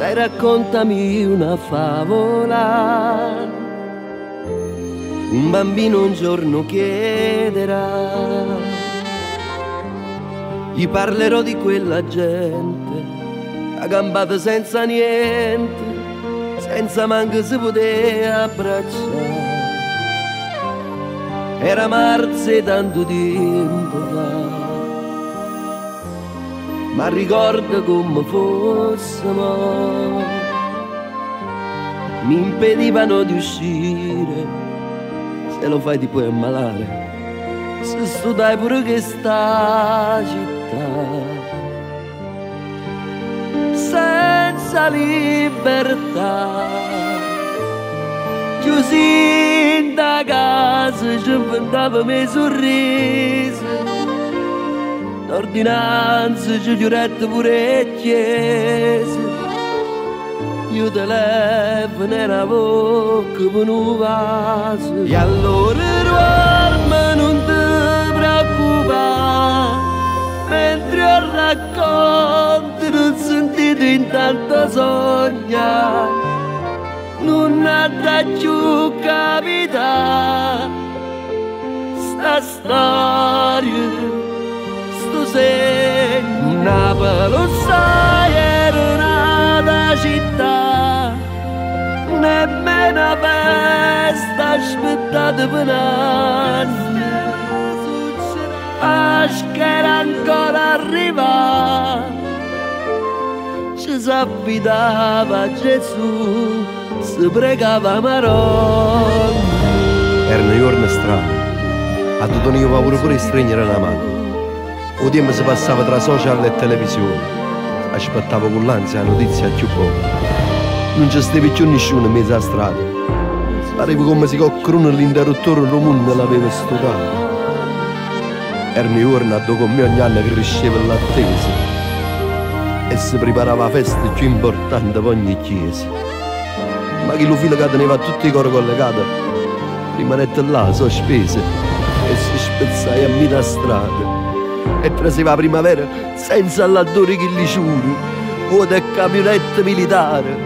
Dai, raccontami una favola. Un bambino un giorno chiederà. Gli parlerò di quella gente aggampata senza niente, senza manco si poteva abbracciare. Era marzo tanto tempo fa, ma ricordo come fossimo. Mi impedivano di uscire, se lo fai ti puoi ammalare, se studai pure che sta città. Senza libertà, chiusi in da casa, ci inventavamo i sorrisi. L'ordinanza ci giurette pure e chiese. Io telefono era bocca per un vaso. E allora dorme, non ti preoccupare, mentre io racconto non sentito intanto sogna. Non ha da più capità sta storia, sto segno. Napoli sai era nata città, nemmeno a festa aspettate per anni. Aschera ancora arriva, ci s'affidava a Gesù, si pregava Maronna. Erano giorni strani, a tutto io avevo pure stringere la mano. O tempo si passava tra social e televisione, aspettavo con l'ansia la notizia più poco. Non ci stava più nessuno in mezzo alla strada, pareva come se qualcuno l'interruttore del mondo l'aveva studiato. Erano giorni dove con me ogni anno cresceva l'attesa e si preparava la festa più importante per ogni chiesa. Ma chi lo filo che teneva a tutti i cori collegati rimanette là sospese e si spezzava a metà strada e praseva la primavera senza all'attore che li giuri, vuoto e camionette militare.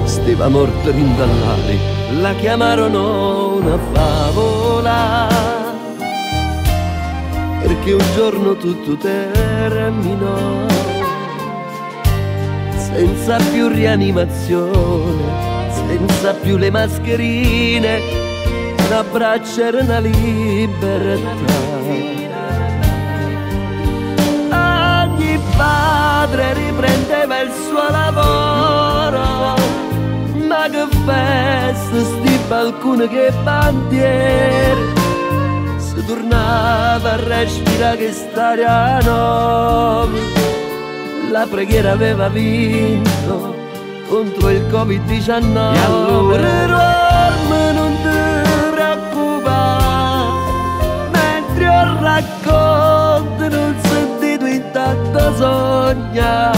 Stava morta rindallare, la chiamarono una favola, perché un giorno tutto terminò, senza più rianimazione, senza più le mascherine, un abbraccio era una libertà. Ogni padre riprendeva il suo lavoro, ma che festa, sti balconi, che bandiere. Si tornava a respirare che staria nuova. La preghiera aveva vinto contro il Covid-19. E allora dorme, non ti preoccupare, mentre io racconto non sentito intanto sogna.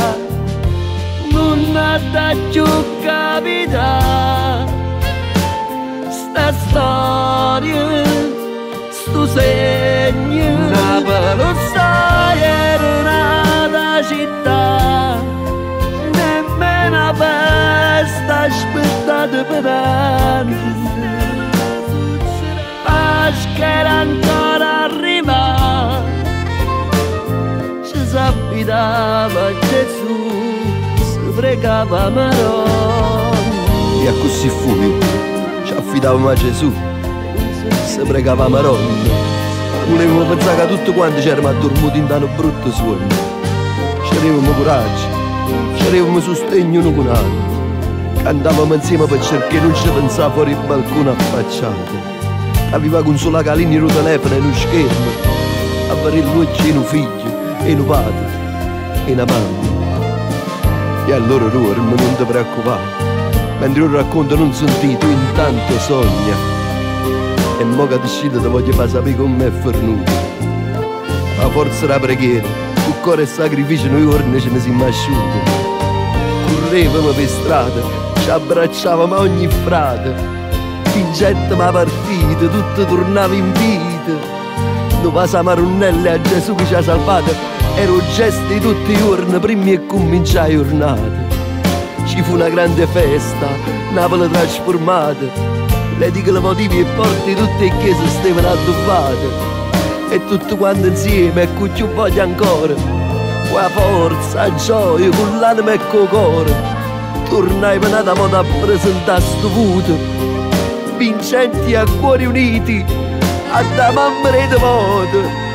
Non ha da più capità sta storia, sto segno. Napoli sai era nata città, nemmeno a festa aspettate per anni. Aschera ancora arriva, ci s'affidava a Gesù, si pregava Maronna. e a così fu, ci affidavamo a Gesù, si pregava Maronna. Volevamo pensare che tutti quanti c'eravamo addormuti in tanto brutto sogno. C'avevamo coraggio, c'avevamo sostegno uno con l'altro. Andavamo insieme per cercare, non ci pensava fuori il balcone affacciato. Aveva con sola calini il telefono e lo schermo, a vedere l'occhio e un figlio, e un padre, e una mamma. E allora dormo, non ti preoccupare, mentre io racconto non senti, tu intanto sogna. E mo che ti scende ti voglio far sapere con me è fornuto. La forza della preghiera, con cuore e sacrificio noi giorni ce ne siamo asciuti. Correvamo per strada, ci abbracciavamo a ogni frate, vincettima la partita, tutto tornava in vita. Noi pasavamo a Runnelle a Gesù che ci ha salvato, ero gesti tutti i giorni prima di cominciare la giornata. ci fu una grande festa, Napoli trasformata, le dico i motivi e porti tutte le chiese stavano addobbate. E tutto quanto insieme, e con più voglia ancora, con la forza, la gioia, con l'anima e con il cuore, tornai venata a presentare sto voto, vincenti a cuori uniti, a da mamma e voto.